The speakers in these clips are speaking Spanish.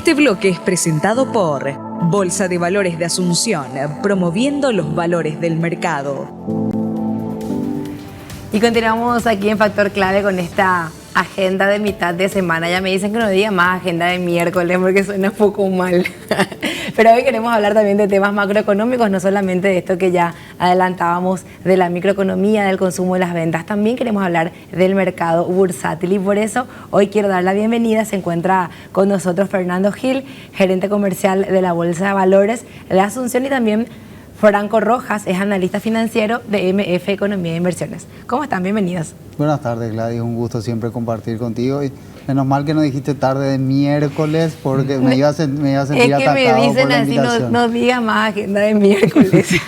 Este bloque es presentado por Bolsa de Valores de Asunción, promoviendo los valores del mercado. Y continuamos aquí en Factor Clave con esta agenda de mitad de semana. Ya me dicen que no diga más agenda de miércoles porque suena un poco mal. Pero hoy queremos hablar también de temas macroeconómicos, no solamente de esto que ya adelantábamos de la microeconomía, del consumo y las ventas. También queremos hablar del mercado bursátil y por eso hoy quiero dar la bienvenida. Se encuentra con nosotros Fernando Gil, gerente comercial de la Bolsa de Valores de Asunción, y también Franco Rojas, es analista financiero de MF Economía e Inversiones. ¿Cómo están? Bienvenidos. Buenas tardes, Gladys. Un gusto siempre compartir contigo. Y menos mal que no dijiste tarde de miércoles porque me iba a sentir atacado. Es que me dicen así, no diga más agenda de miércoles.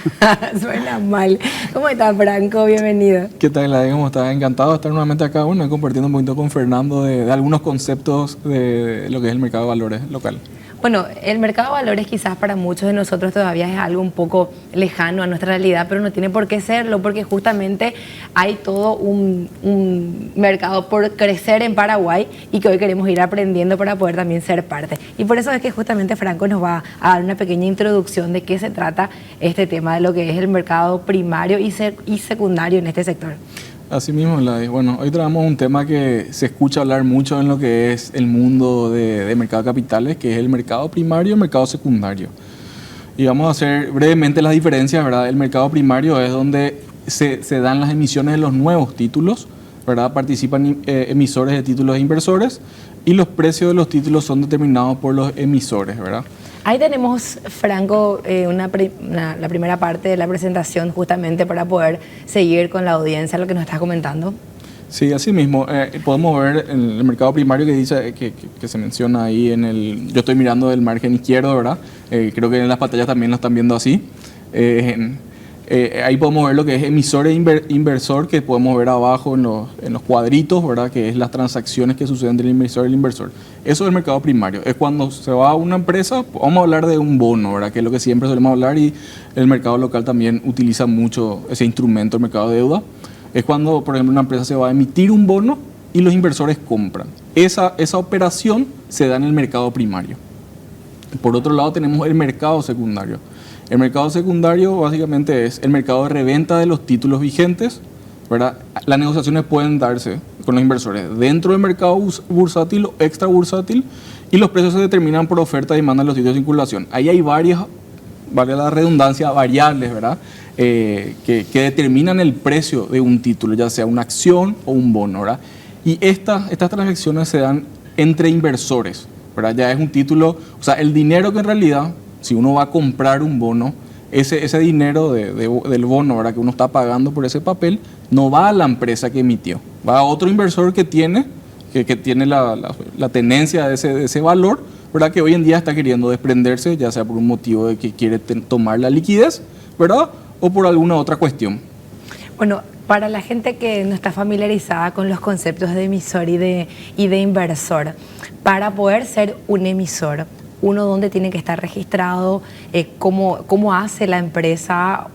Suena mal. ¿Cómo estás, Franco? Bienvenido. ¿Qué tal, Gladys? ¿Cómo estás? Encantado de estar nuevamente acá, compartiendo un poquito con Fernando de algunos conceptos de lo que es el mercado de valores local. Bueno, el mercado de valores quizás para muchos de nosotros todavía es algo un poco lejano a nuestra realidad, pero no tiene por qué serlo, porque justamente hay todo un mercado por crecer en Paraguay y que hoy queremos ir aprendiendo para poder también ser parte. Y por eso es que justamente Franco nos va a dar una pequeña introducción de qué se trata este tema de lo que es el mercado primario y secundario en este sector. Así mismo, Gladys. Bueno, hoy traemos un tema que se escucha hablar mucho en lo que es el mundo de mercado de capitales, que es el mercado primario y el mercado secundario. Y vamos a hacer brevemente las diferencias, ¿verdad? El mercado primario es donde se dan las emisiones de los nuevos títulos, ¿verdad? Participan emisores de títulos e inversores y los precios de los títulos son determinados por los emisores, ¿verdad? Ahí tenemos, Franco, la primera parte de la presentación justamente para poder seguir con la audiencia lo que nos estás comentando. Sí, así mismo. Podemos ver el mercado primario que dice que se menciona ahí yo estoy mirando del margen izquierdo, ¿verdad? Creo que en las pantallas también lo están viendo así. Ahí podemos ver lo que es emisor e inversor, que podemos ver abajo en los cuadritos, ¿verdad? Que es las transacciones que suceden entre el emisor y el inversor. Eso es el mercado primario. Es cuando se va a una empresa, vamos a hablar de un bono, ¿verdad? Que es lo que siempre solemos hablar, y el mercado local también utiliza mucho ese instrumento, el mercado de deuda. Es cuando, por ejemplo, una empresa se va a emitir un bono y los inversores compran. Esa operación se da en el mercado primario. Por otro lado tenemos el mercado secundario. El mercado secundario básicamente es el mercado de reventa de los títulos vigentes, ¿verdad? Las negociaciones pueden darse con los inversores dentro del mercado bursátil o extra bursátil, y los precios se determinan por oferta y demanda de los títulos de circulación. Ahí hay varias, vale la redundancia, variables, ¿verdad? Que determinan el precio de un título, ya sea una acción o un bono, ¿verdad? Y estas transacciones se dan entre inversores, ¿verdad? Ya es un título, o sea, el dinero que en realidad, si uno va a comprar un bono, ese dinero del bono, ¿verdad? Que uno está pagando por ese papel, no va a la empresa que emitió, va a otro inversor que tiene la tenencia de ese valor, ¿verdad? Que hoy en día está queriendo desprenderse, ya sea por un motivo de que quiere tomar la liquidez, ¿verdad? O por alguna otra cuestión. Bueno, para la gente que no está familiarizada con los conceptos de emisor y de inversor, para poder ser un emisor, uno dónde tiene que estar registrado, cómo hace la empresa,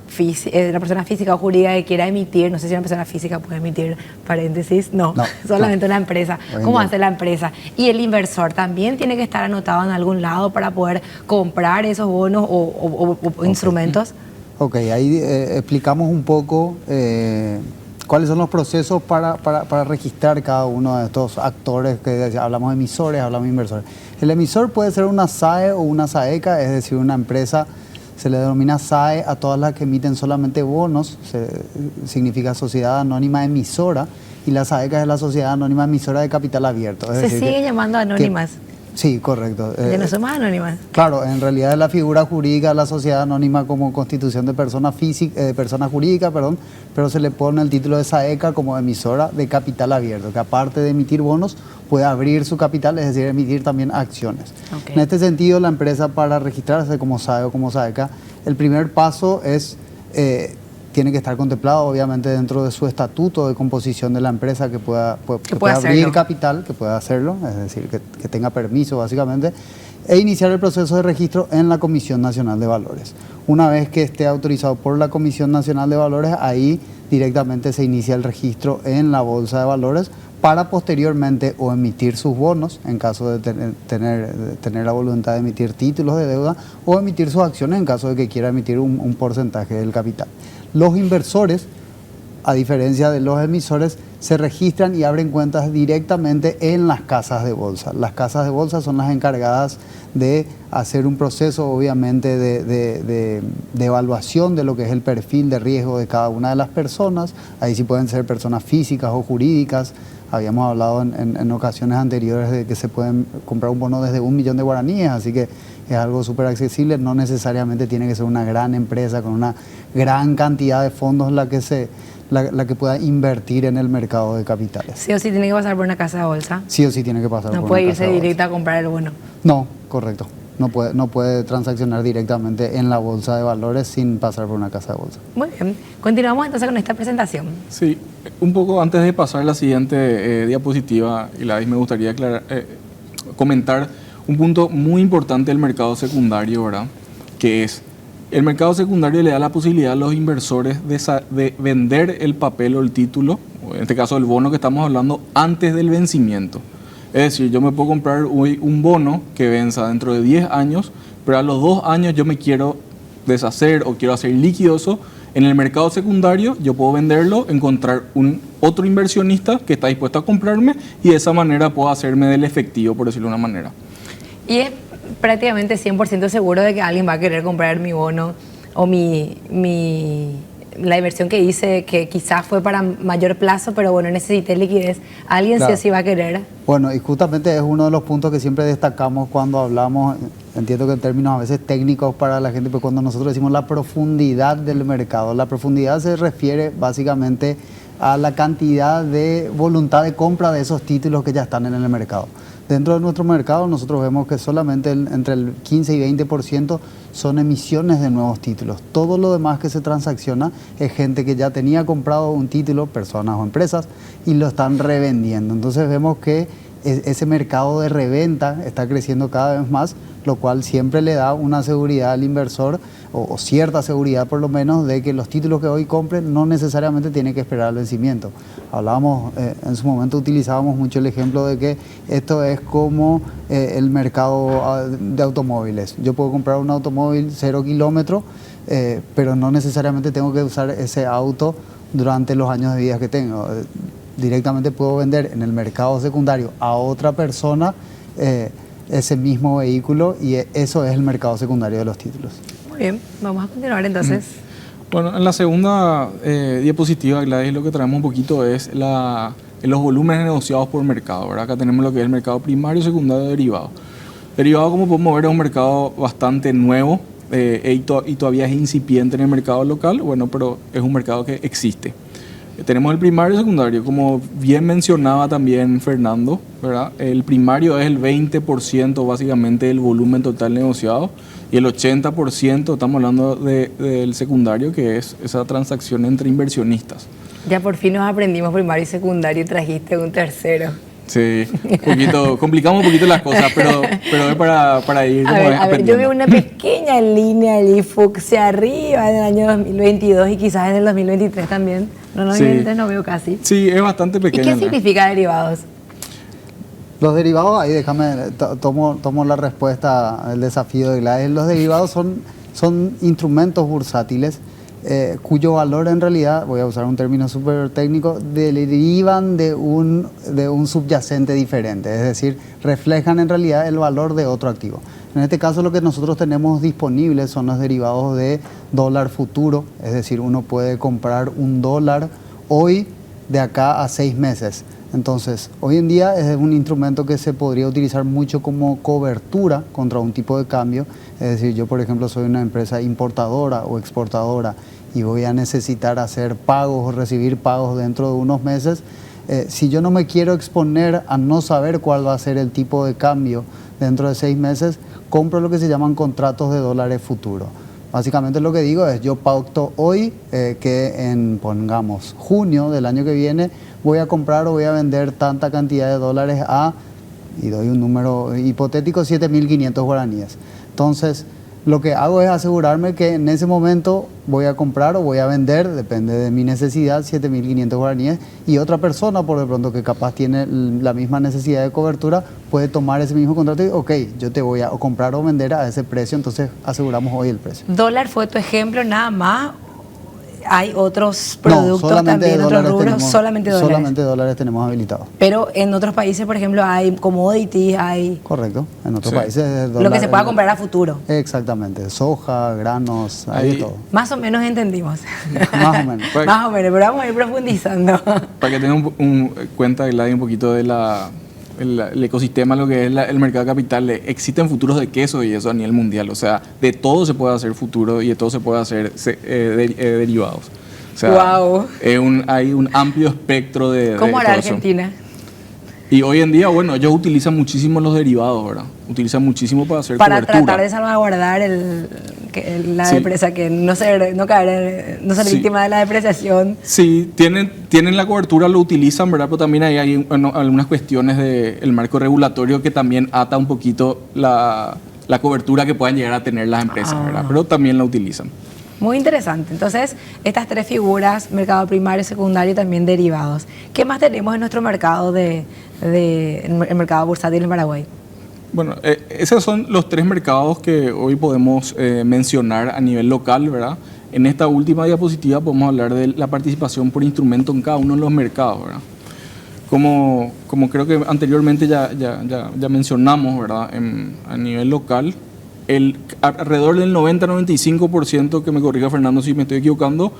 la persona física o jurídica que quiera emitir, no sé si una persona física puede emitir, paréntesis, no solamente una empresa, cómo hace la empresa. Y el inversor también tiene que estar anotado en algún lado para poder comprar esos bonos o instrumentos. Ok, ahí explicamos un poco cuáles son los procesos para registrar cada uno de estos actores, que hablamos de emisores, hablamos de inversores. El emisor puede ser una SAE o una SAECA, es decir, una empresa, se le denomina SAE a todas las que emiten solamente bonos, significa Sociedad Anónima Emisora, y la SAECA es la Sociedad Anónima Emisora de Capital Abierto. Se sigue llamando anónimas. Sí, correcto. Ya no somos anónimas. Claro, en realidad es la figura jurídica de la sociedad anónima como constitución de persona jurídica, pero se le pone el título de SAECA como emisora de capital abierto, que aparte de emitir bonos, puede abrir su capital, es decir, emitir también acciones. Okay. En este sentido, la empresa, para registrarse como SAE o como SAECA, el primer paso es tiene que estar contemplado obviamente dentro de su estatuto de composición de la empresa, que pueda abrir capital, que pueda hacerlo, es decir, que tenga permiso básicamente, e iniciar el proceso de registro en la Comisión Nacional de Valores. Una vez que esté autorizado por la Comisión Nacional de Valores, ahí directamente se inicia el registro en la Bolsa de Valores para posteriormente o emitir sus bonos, en caso de tener la voluntad de emitir títulos de deuda, o emitir sus acciones en caso de que quiera emitir un porcentaje del capital. Los inversores, a diferencia de los emisores, se registran y abren cuentas directamente en las casas de bolsa. Las casas de bolsa son las encargadas de hacer un proceso, obviamente, de evaluación de lo que es el perfil de riesgo de cada una de las personas. Ahí sí pueden ser personas físicas o jurídicas. Habíamos hablado en ocasiones anteriores de que se pueden comprar un bono desde 1 millón de guaraníes, así que es algo súper accesible. No necesariamente tiene que ser una gran empresa con una gran cantidad de fondos la que pueda invertir en el mercado de capitales. Sí o sí tiene que pasar por una casa de bolsa. Sí o sí tiene que pasar por No una puede casa irse de bolsa. directo a comprar el bono. No, correcto. No puede transaccionar directamente en la bolsa de valores sin pasar por una casa de bolsa. Muy bien. Continuamos entonces con esta presentación. Sí, un poco antes de pasar a la siguiente diapositiva, Gladys, me gustaría comentar un punto muy importante del mercado secundario, ¿verdad? Que es, el mercado secundario le da la posibilidad a los inversores de vender el papel o el título, en este caso el bono que estamos hablando, antes del vencimiento. Es decir, yo me puedo comprar hoy un bono que venza dentro de 10 años, pero a los 2 años yo me quiero deshacer o quiero hacer liquidoso. En el mercado secundario yo puedo venderlo, encontrar otro inversionista que está dispuesto a comprarme y de esa manera puedo hacerme del efectivo, por decirlo de una manera. Y es prácticamente 100% seguro de que alguien va a querer comprar mi bono o la inversión que hice, que quizás fue para mayor plazo, pero bueno, necesité liquidez. Alguien Claro. sí o sí va a querer. Bueno, y justamente es uno de los puntos que siempre destacamos cuando hablamos, entiendo que en términos a veces técnicos para la gente, pero cuando nosotros decimos la profundidad del mercado, la profundidad se refiere básicamente a la cantidad de voluntad de compra de esos títulos que ya están en el mercado. Dentro de nuestro mercado nosotros vemos que solamente entre el 15 y 20% son emisiones de nuevos títulos. Todo lo demás que se transacciona es gente que ya tenía comprado un título, personas o empresas, y lo están revendiendo. Entonces vemos que ese mercado de reventa está creciendo cada vez más, lo cual siempre le da una seguridad al inversor, o cierta seguridad por lo menos, de que los títulos que hoy compren no necesariamente tienen que esperar el vencimiento. Hablábamos, en su momento utilizábamos mucho el ejemplo de que esto es como el mercado de automóviles. Yo puedo comprar un automóvil 0 kilómetros, pero no necesariamente tengo que usar ese auto durante los años de vida que tengo. Directamente puedo vender en el mercado secundario a otra persona ese mismo vehículo, y eso es el mercado secundario de los títulos. Muy bien, vamos a continuar entonces. Bueno, en la segunda diapositiva, Gladys, lo que traemos un poquito es los volúmenes negociados por mercado, ¿verdad? Acá tenemos lo que es el mercado primario, secundario y derivado. Derivado, como podemos ver, es un mercado bastante nuevo y todavía es incipiente en el mercado local, bueno, pero es un mercado que existe. Tenemos el primario y secundario, como bien mencionaba también Fernando, ¿verdad? El primario es el 20% básicamente del volumen total negociado, y el 80% estamos hablando del secundario, que es esa transacción entre inversionistas. Ya por fin nos aprendimos primario y secundario y trajiste un tercero. Sí, complicamos un poquito las cosas, pero es para ir como A ver, yo aprendiendo. veo una pequeña línea allí fucsia arriba en el año 2022 y quizás en el 2023 también. No, Sí. 2023 no veo casi. Sí, es bastante ¿Y pequeño. qué significa derivados? Los derivados, ahí tomo la respuesta al desafío de Gladys. Los derivados son instrumentos bursátiles cuyo valor en realidad, voy a usar un término súper técnico, derivan de un subyacente diferente, es decir, reflejan en realidad el valor de otro activo. En este caso lo que nosotros tenemos disponibles son los derivados de dólar futuro, es decir, uno puede comprar un dólar hoy de acá a 6 meses. Entonces, hoy en día es un instrumento que se podría utilizar mucho como cobertura contra un tipo de cambio. Es decir, yo por ejemplo soy una empresa importadora o exportadora y voy a necesitar hacer pagos o recibir pagos dentro de unos meses. Si yo no me quiero exponer a no saber cuál va a ser el tipo de cambio dentro de 6 meses, compro lo que se llaman contratos de dólares futuros. Básicamente lo que digo es, yo pacto hoy que en, pongamos, junio del año que viene voy a comprar o voy a vender tanta cantidad de dólares a, y doy un número hipotético, 7.500 guaraníes. Entonces, Lo que hago es asegurarme que en ese momento voy a comprar o voy a vender, depende de mi necesidad, 7.500 guaraníes, y otra persona, por de pronto, que capaz tiene la misma necesidad de cobertura, puede tomar ese mismo contrato y, ok, yo te voy a o comprar o vender a ese precio, entonces aseguramos hoy el precio. Dólar fue tu ejemplo nada más. Hay otros No, productos solamente también, otros dólares rubros, tenemos- solamente dólares. Solamente dólares tenemos habilitados. Pero en otros países, por ejemplo, hay commodities, hay Correcto. En otros Sí. países es lo que dólar, se pueda comprar a futuro. Exactamente. Soja, granos, hay de Ahí- todo. Más o menos entendimos. Más o menos. Pues- Más o menos, pero vamos a ir profundizando. Para que tengan cuenta, Gladys, un poquito de el ecosistema, lo que es el mercado de capital, existen futuros de queso y eso a nivel mundial. O sea, de todo se puede hacer futuro y de todo se puede hacer derivados. O sea, Guau. hay un amplio espectro de ¿Cómo hará todo eso. Argentina? Y hoy en día, bueno, ellos utilizan muchísimo los derivados, ¿verdad? Utilizan muchísimo para hacer Para cobertura. tratar de salvaguardar la Sí. depresa, que no ser Sí. víctima de la depreciación. Sí, tienen la cobertura, lo utilizan, ¿verdad? Pero también hay bueno, algunas cuestiones del marco regulatorio que también ata un poquito la cobertura que puedan llegar a tener las empresas, ¿verdad? Pero también la utilizan. Muy interesante. Entonces, estas tres figuras, mercado primario, secundario y también derivados. ¿Qué más tenemos en nuestro mercado el mercado bursátil en Paraguay? Bueno, esos son los tres mercados que hoy podemos mencionar a nivel local, ¿verdad? En esta última diapositiva podemos hablar de la participación por instrumento en cada uno de los mercados, ¿verdad? Como creo que anteriormente ya mencionamos, ¿verdad? A nivel local, alrededor del 90-95%, que me corrija Fernando si me estoy equivocando,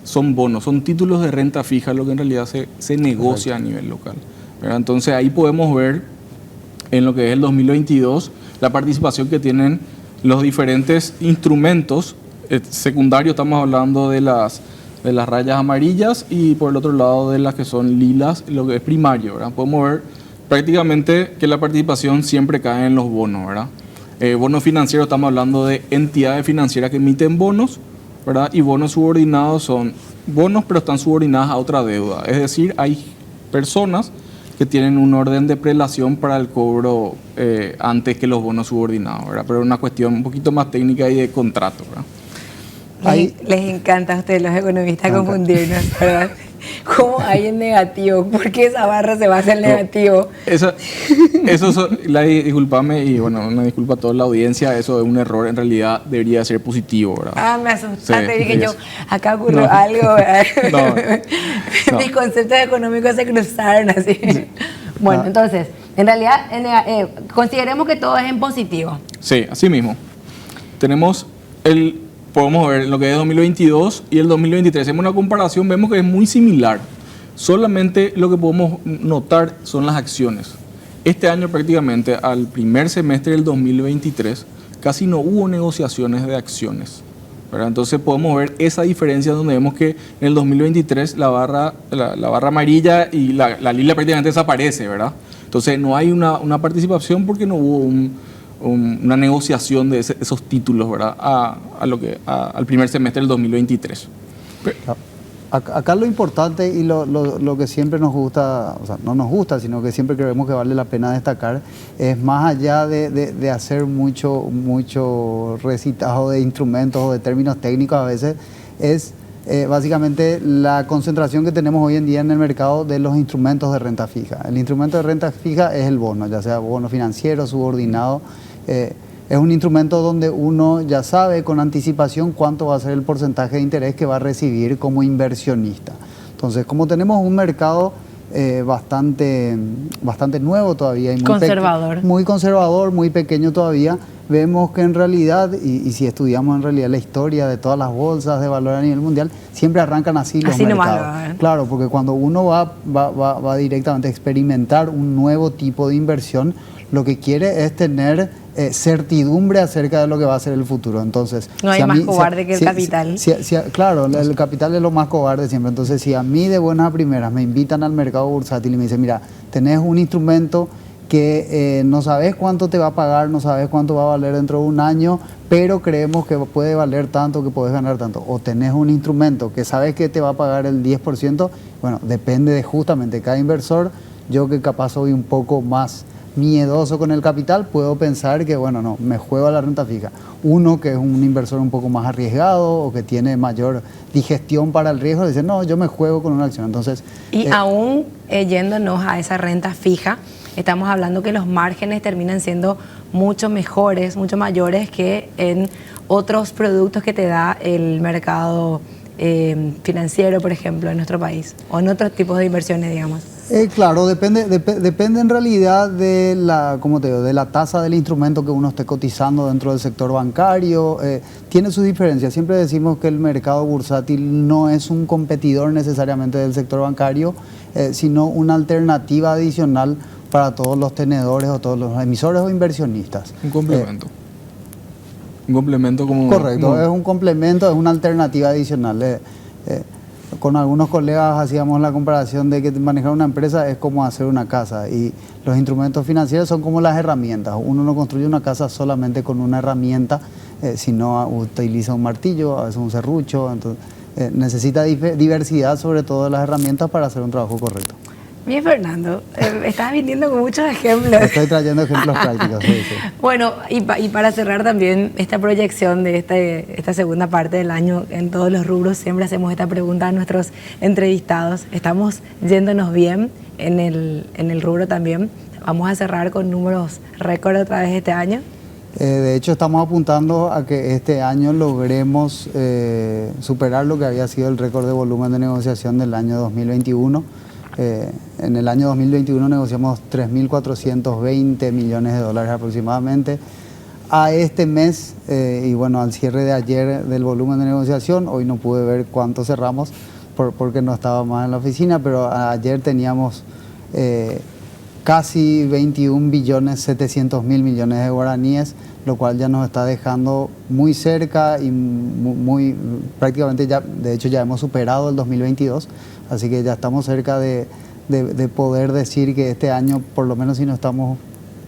son bonos, son títulos de renta fija, lo que en realidad se negocia a nivel local, ¿verdad? Entonces ahí podemos ver en lo que es el 2022 la participación que tienen los diferentes instrumentos secundarios. Estamos hablando de las rayas amarillas y por el otro lado de las que son lilas, lo que es primario, ¿verdad? Podemos ver prácticamente que la participación siempre cae en los bonos, ¿verdad? Bonos financieros, estamos hablando de entidades financieras que emiten bonos, ¿verdad? Y bonos subordinados son bonos pero están subordinadas a otra deuda, es decir, hay personas que tienen un orden de prelación para el cobro antes que los bonos subordinados, ¿verdad? Pero es una cuestión un poquito más técnica y de contrato, ¿verdad? Les encanta a ustedes los economistas Me confundirnos, ¿verdad? ¿Cómo hay en negativo? ¿Por qué esa barra se basa en negativo? Disculpame, y bueno, una disculpa a toda la audiencia, eso es un error, en realidad debería ser positivo, ¿verdad? Ah, me asustaste, Sí, dije yo, sí. acá ocurrió No. algo, ¿verdad? No. Mis conceptos económicos se cruzaron así. Bueno, Ah. entonces, en realidad, consideremos que todo es en positivo. Sí, así mismo. Podemos ver lo que es 2022 y el 2023. Hacemos una comparación, vemos que es muy similar. Solamente lo que podemos notar son las acciones. Este año prácticamente, al primer semestre del 2023, casi no hubo negociaciones de acciones, ¿verdad? Entonces podemos ver esa diferencia donde vemos que en el 2023 la barra amarilla y la lila prácticamente desaparece, ¿verdad? Entonces no hay una participación porque no hubo una negociación de esos títulos, ¿verdad? Al primer semestre del 2023. Acá lo importante y lo que siempre nos gusta, o sea, no nos gusta, sino que siempre creemos que vale la pena destacar, es más allá de hacer mucho recitado de instrumentos o de términos técnicos a veces, es básicamente la concentración que tenemos hoy en día en el mercado de los instrumentos de renta fija. El instrumento de renta fija es el bono, ya sea bono financiero, subordinado. Es un instrumento donde uno ya sabe con anticipación cuánto va a ser el porcentaje de interés que va a recibir como inversionista. Entonces, como tenemos un mercado bastante nuevo todavía y Conservador. muy conservador, muy pequeño todavía, vemos que en realidad, y si estudiamos en realidad la historia de todas las bolsas de valor a nivel mundial, siempre arrancan así los Así nomás, mercados. ¿verdad? Claro, porque cuando uno va directamente a experimentar un nuevo tipo de inversión, lo que quiere es tener certidumbre acerca de lo que va a ser el futuro. Entonces, No hay más cobarde que el capital. Claro, el capital es lo más cobarde siempre. Entonces, si a mí de buenas a primeras me invitan al mercado bursátil y me dicen, mira, tenés un instrumento que no sabes cuánto te va a pagar, no sabes cuánto va a valer dentro de un año, pero creemos que puede valer tanto, que puedes ganar tanto. O tenés un instrumento que sabes que te va a pagar el 10%, bueno, depende de justamente cada inversor. Yo que capaz soy un poco más miedoso con el capital, puedo pensar que, bueno, no, me juego a la renta fija. Uno que es un inversor un poco más arriesgado o que tiene mayor digestión para el riesgo, dice, no, yo me juego con una acción. Entonces, Y aún yéndonos a esa renta fija, estamos hablando que los márgenes terminan siendo mucho mejores, mucho mayores que en otros productos que te da el mercado financiero, por ejemplo, en nuestro país, o en otros tipos de inversiones, digamos. Claro, depende en realidad de la, ¿cómo te digo?, de la tasa del instrumento que uno esté cotizando dentro del sector bancario. Tiene sus diferencias. Siempre decimos que el mercado bursátil no es un competidor necesariamente del sector bancario, sino una alternativa adicional para todos los tenedores o todos los emisores o inversionistas. Un complemento. Un complemento como... Correcto, es un complemento, es una alternativa adicional. Con algunos colegas hacíamos la comparación de que manejar una empresa es como hacer una casa y los instrumentos financieros son como las herramientas. Uno no construye una casa solamente con una herramienta, sino utiliza un martillo, a veces un serrucho. Entonces, necesita diversidad sobre todo de las herramientas para hacer un trabajo correcto. Bien, Fernando, estás viniendo con muchos ejemplos. Estoy trayendo ejemplos prácticos. Sí, sí. Bueno, y para cerrar también esta proyección de esta segunda parte del año en todos los rubros, siempre hacemos esta pregunta a nuestros entrevistados. ¿Estamos yéndonos bien en el rubro también? ¿Vamos a cerrar con números récord otra vez este año? De hecho, estamos apuntando a que este año logremos superar lo que había sido el récord de volumen de negociación del año 2021. En el año 2021 negociamos 3.420 millones de dólares aproximadamente. A este mes, y bueno, al cierre de ayer del volumen de negociación, hoy no pude ver cuánto cerramos porque no estaba más en la oficina, pero ayer teníamos casi 21.700.000 millones de guaraníes, lo cual ya nos está dejando muy cerca y prácticamente ya, de hecho ya hemos superado el 2022, así que ya estamos cerca de poder decir que este año, por lo menos si no estamos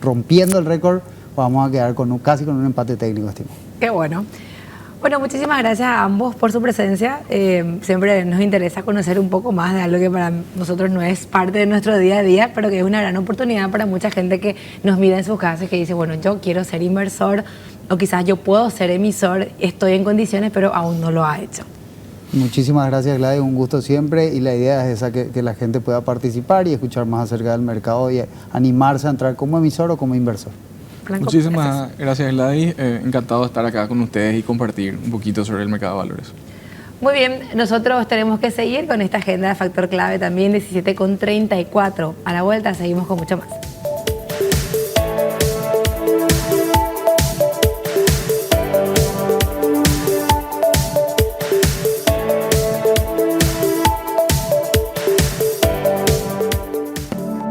rompiendo el récord, vamos a quedar casi con un empate técnico, estimo. Qué bueno. Bueno, muchísimas gracias a ambos por su presencia. Siempre nos interesa conocer un poco más de algo que para nosotros no es parte de nuestro día a día, pero que es una gran oportunidad para mucha gente que nos mira en sus casas y que dice, bueno, yo quiero ser inversor o quizás yo puedo ser emisor, estoy en condiciones, pero aún no lo ha hecho. Muchísimas gracias, Gladys, un gusto siempre, y la idea es esa, que la gente pueda participar y escuchar más acerca del mercado y animarse a entrar como emisor o como inversor. Blanco, Muchísimas gracias, Gladys. Encantado de estar acá con ustedes y compartir un poquito sobre el mercado de valores. Muy bien, nosotros tenemos que seguir con esta agenda de Factor Clave también, 17:34. A la vuelta seguimos con mucho más.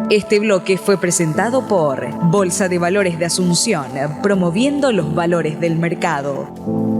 Este bloque fue presentado por Bolsa de Valores de Asunción, promoviendo los valores del mercado.